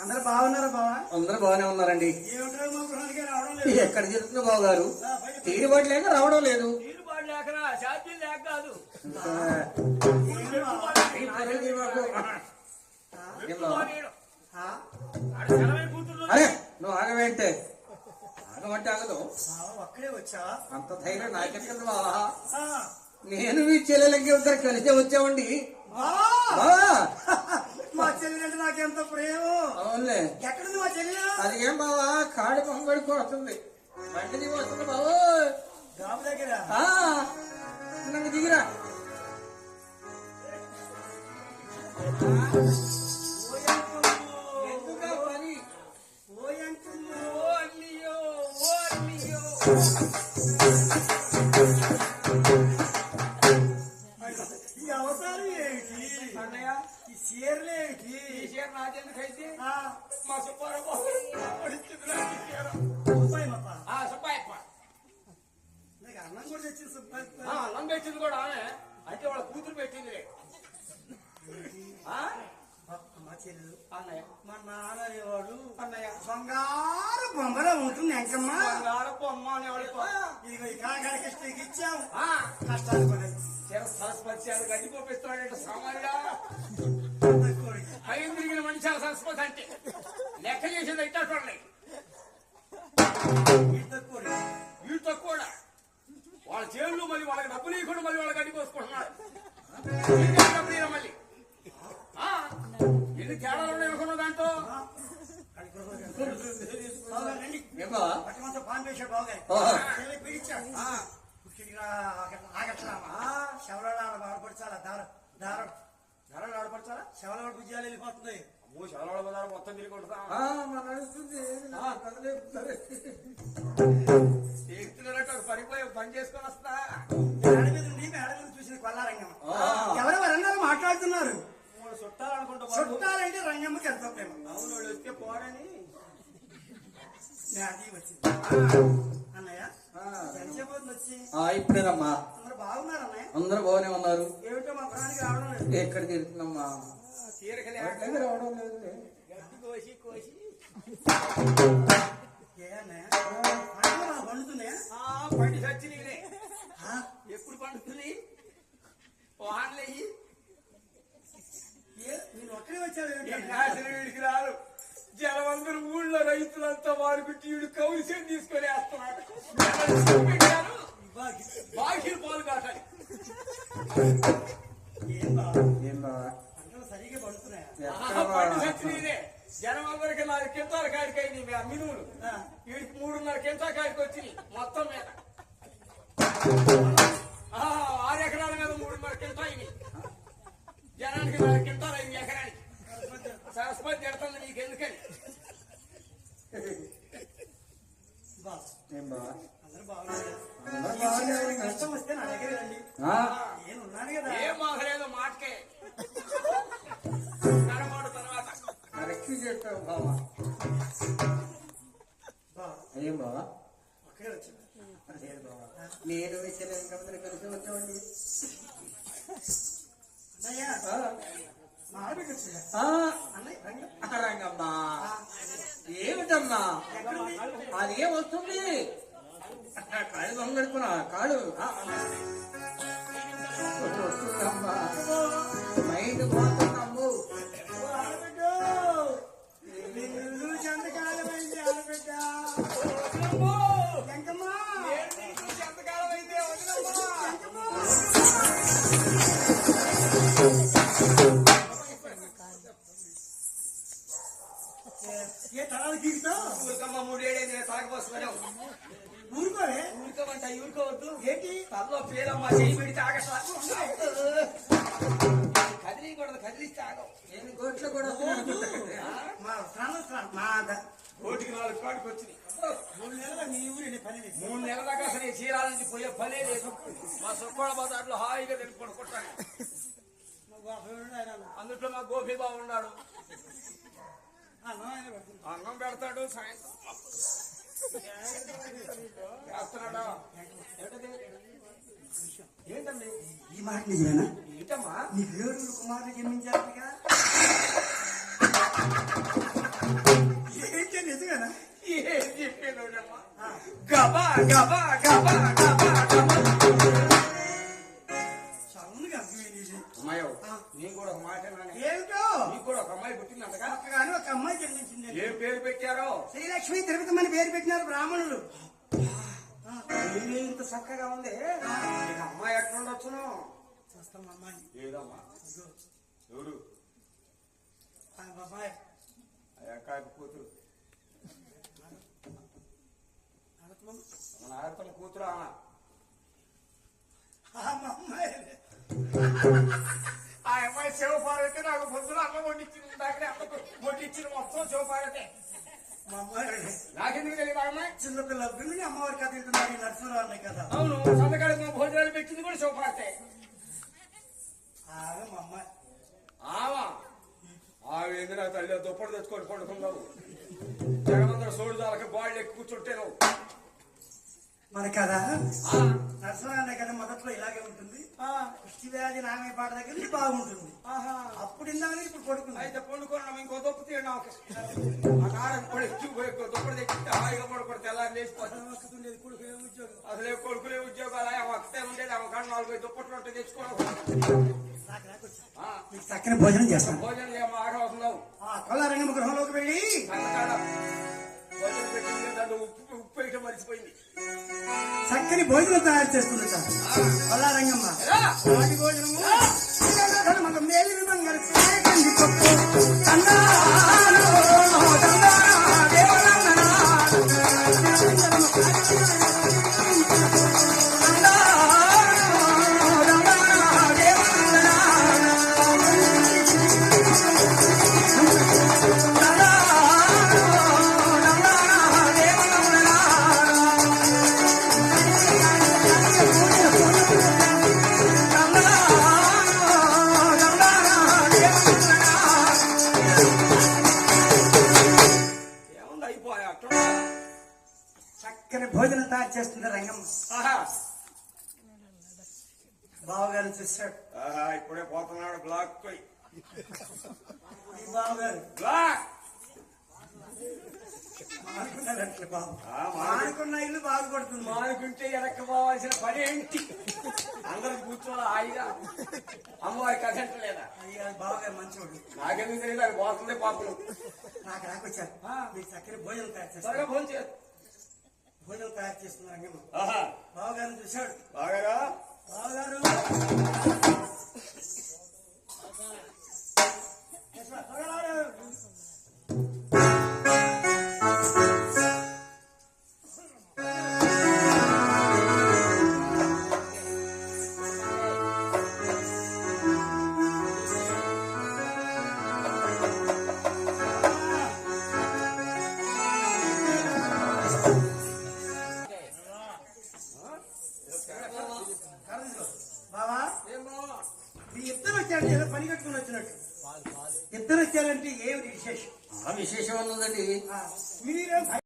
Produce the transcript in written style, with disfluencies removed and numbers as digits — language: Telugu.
అందరూ బాగున్నారా బావా? అందరూ బాగానే ఉన్నారండి. ఎక్కడ జరుగుతుంది బాబు గారు? తీరుబాటు లేక రావడం లేదు. అరే నువ్వు ఆగవేంటే? ఆగమంటే ఆగదు. ఒక్కడే వచ్చా? అంత ధైర్యం నాకెక్కడ బావా? నేను మీ చెల్లెలకి ఇద్దరు కలిసే వచ్చామండి. మా చెల్లి అంటే నాకెంత ప్రేమ. అవునులే. ఎక్కడుంది మా చెల్లి? అది ఏం బావా కాడి పొంగడికి వస్తుంది. బండి వస్తుంది బాబు. గాబు దగ్గర నన్ను దిగిరా. ఎందుకా పని? ఈ అవసరం ఏంటి అన్నయ్య? ఈ చీరలేంటి? ఈ చీర నాకెందుకైతే మా సుబ్బారావు సుబ్బాయప్ప అన్నం కూడా తెచ్చింది సుబ్బాయి. అన్నం పెట్టింది కూడా ఆమె. అంటే వాళ్ళ కూతురు పెట్టింది. మా చెల్లెలు అన్నయ్య మా నాన్న అనేవాడు అన్నయ్య బంగారు బొమ్మలో ఉంటుంది ఎంకమ్మ. బంగారు బొమ్మ అనేవాడు. ఇదిగో ఈ కాకడికి ఇచ్చాము. కష్టాలు పడాయి. సరస్వతి గడ్డి పంపిస్తున్నాడంటే సామాన్యుడా? పైన తిరిగిన మనిషి సరస్వతి అంటే లెక్క చేసేది అయితే చూడండి. వీటితో కూడా వాళ్ళ చేతులు మళ్ళీ వాళ్ళకి డబ్బులు ఇవ్వకుండా మళ్ళీ వాళ్ళ గడ్డి పోసుకుంటున్నాడు. డబ్బులు మళ్ళీ ఎన్ని తేడాలు ఉన్నాయి అనుకున్న దాంట్లో. పాన్ వేసాడు బాగారు పిలిచాడు. శవలాడ ఆడపరచాలా? ధరలు ఆడపరచాలా? శవలాడ భుజాలు వెళ్ళిపోతుంది. శవలాడ బజారు మొత్తం తిరిగి కొడతా పడిపోయి పని చేసుకొని వస్తా. మేడ మీద చూసిన కొల్లారంగమ్మ. ఎవరెవరన్నారు మాట్లాడుతున్నారు? చుట్టాలనుకుంటా. చుట్టాలంటే రంగమ్మకి ఎంతో ప్రేమ. అవును వస్తే పోడని అది వచ్చింది. అన్నయ్య ఎంతసేపు వచ్చి ఇప్పుడేనమ్మా. అందరూ బాగున్నారు అన్నయ్య? అందరూ బాగానే ఉన్నారు. ఏమిటో మా ప్రాణానికి రావడం లేదు. ఎక్కడ తిరుగుతుందమ్మా? రావడం లేదు. కోసి కోసి ఏ అన్నయ్య పండుతున్నాయా? పండి చచ్చినీనే. ఎప్పుడు పండుతుంది? వాన్లయ్యి నేను ఒక్కడే వచ్చాడు. వీడికి రారు. జనమందరూ ఊళ్ళో రైతులంతా వారికి వీడు కౌలిసేం తీసుకొని వేస్తున్నాడు. బాకీలు పాలు కాటాలి. పంటలు సరిగ్గా పడుతున్నాయా? పండు చచ్చినీనే. జనమందరికి 4 కింటాల కాడికి అయింది మినువులు. వీడికి 3.5 కింటా కాడికి వచ్చినాయి మొత్తం మీద. 6 ఎకరాల మీద 3.5 కింటా అయినాయి. జనానికి 4 కింటాలు అయింది ఎకరానికి. సరస్వతి ఎడుతుంది నీకెందుకని. అందరూ బాగున్నారు. కష్టం వస్తే నా దగ్గర రండి. నేను ఉన్నాను కదా. ఏం మాకలేదో మాటకే కరమాడు తర్వాత చేస్తావు బావా. ఏం బావా? ఒక్కడే వచ్చాడు. నేను చెల్లెలు కలిసి వచ్చామండి. రంగమ్మా ఏమిటమ్మా అదేం వస్తుంది? కాళ్ళు దొంగడుకున్నా కాడు వస్తుందమ్మా. మైండ్ పోతున్నాము. ఏ తలాలు తీరుతావు? ఊరికమ్మ 3 ఏడైంది తాగపోస్తున్నావు. ఊరుకోవే. ఊరుకోమంట ఊరుకోవద్దు. ఏంటి తనలో పేరమ్మ చేయి పెడితే ఆగట్లా. కదిలికూడదు. కదిలిస్తే ఆగవు. నేను కోట్లో కూడా కోటికి 4 కాడికి వచ్చినాయి. 3 నెలల నీ ఊరి పని లేదు. 3 నెలల దాకా అసలు ఈ చీరాల నుంచి పోయే పనే లేదు. మా సుక్కోడ బజార్లో హాయిగా తెలుపుకొని కొట్టాను. అందుట్లో మా గోపి బాగున్నాడు. అన్నం పెడతాడు సాయంత్రం చేస్తున్నాడా? ఏంటండి ఈ మాట నిజమేనా? ఏంటమ్మా నీ దేవుడు కుమారుడు జన్మించారుగా? గబా గబా గబా గబా గబా. సౌండ్ అర్థమైంది ఇది. అమ్మాయో నీకు కూడా ఒక మాట నానే. ఏమిటో నీకు కూడా ఒక అమ్మాయి పుట్టిందంటగా. కానీ ఒక అమ్మాయి జన్మించింది. ఏం పేరు పెట్టారో? శ్రీలక్ష్మి తిరుపతి పేరు పెట్టినారు బ్రాహ్మణులు. ఇల్లు ఇంత చక్కగా ఉంది. నీకు అమ్మాయి ఎట్లుండొచ్చును? చూస్తాం అమ్మాయి. ఏదమ్మా? ఎవరు? బాబాయ్ కాక కూతురు. మన ఆడతల కూతురు అన్న. అమ్మాయి ఆ అమ్మాయి శివపార్వతి నాకు పొద్దున అమ్మ వండించింది. దాకా అమ్మకు వండించిన మొత్తం శివపార్వతి. మా అమ్మాయి నాకెందుకు తెలియదు అమ్మాయి? చిన్నపిల్ల పిల్లని అమ్మవారి కథ తింటున్నారు ఈ నరసింహరావు అన్నయ్య కదా. అవును, సంతకాడికి మా భోజనాలు పెట్టింది కూడా శివపార్వతి. ఆమె మా అమ్మాయి. ఆవా ఆవేంది నా తల్లి దుప్పటి తెచ్చుకొని పడుకున్నావు. జగమందరూ సోడు దాలకి బాళ్ళు ఎక్కువ కూర్చుంటే నువ్వు మన కదా నరసింహరావు అన్నయ్య కదా మొదట్లో ఇలాగే ఉంటుంది. పుష్టి వ్యాధి నామే పాట దగ్గర నుంచి బాగుంటుంది. అప్పుడు ఇందాక ఇప్పుడు పడుకుంది. అయితే పండుకున్నాం. ఇంకో దుప్ప తీయడం ఆ కారం కూడా ఎక్కిపోయి దుప్పటి తెచ్చి హాయిగా పడుకుంటే ఎలా లేచిపోతుంది. కొడుకు ఉద్యోగం అసలే కొడుకులే ఉద్యోగాలు ఒక్కటే ఉండేది. ఆమె కాడ 4-5 దుప్పట్లు ఉంటే తెచ్చుకోవడం. మీకు చక్కని భోజనం చేస్తాను. భోజనం ఏమో ఆడవస్తున్నావు. కొల్లారంగమ్మ గృహంలోకి వెళ్ళి సంతకాడ భోజనం పెట్టింది. దాంట్లో ఉప్పు వేయటం మర్చిపోయింది. చక్కని భోజనం తయారు చేస్తుంది సార్ కొల్లారంగమ్మ. వాటి భోజనము మనకు మేలు విధంగా కాయకంది పప్పు తందానో తందానా దేవనందనా ఏముంది అయిపోయా అట్లా. చక్కని భోజనం తయారు చేస్తుంది రంగమ్మ. బావగారు చూశాడు. ఇప్పుడే పోతున్నాడు బ్లాక్ పోయి. ఈ బావగారు బ్లాక్ మానుకున్నారంటే బాబు మానుకున్న మానుకున్న ఇల్లు బాగుపడుతుంది. మానుకుంటే వెనక్కి పోవాల్సిన పని ఏంటి? అందరూ కూర్చోవాలి హాయిగా. అమ్మవారి కథ లేదా? అయ్యా బావగారు మంచివాడు. నాకెందుకు తెలియదు. అది పోతుంది పాపలు. నాకు రాకొచ్చారు. మీకు చక్కని భోజనం తయారు త్వరగా చేస్తారు. ఫోన్ చేయదు. భోజనం తయారు చేస్తుంది రంగమ్మ. ఆహా బావగారిని చూశాడు. బాగా బావగారు బావా ఏమో మీ ఇద్దరు వచ్చారంటే ఏదో పని కట్టుకుని వచ్చినట్టు. ఇద్దరు వచ్చారంటే ఏమిటి విశేషం? విశేషం ఉన్నదండి. మీరే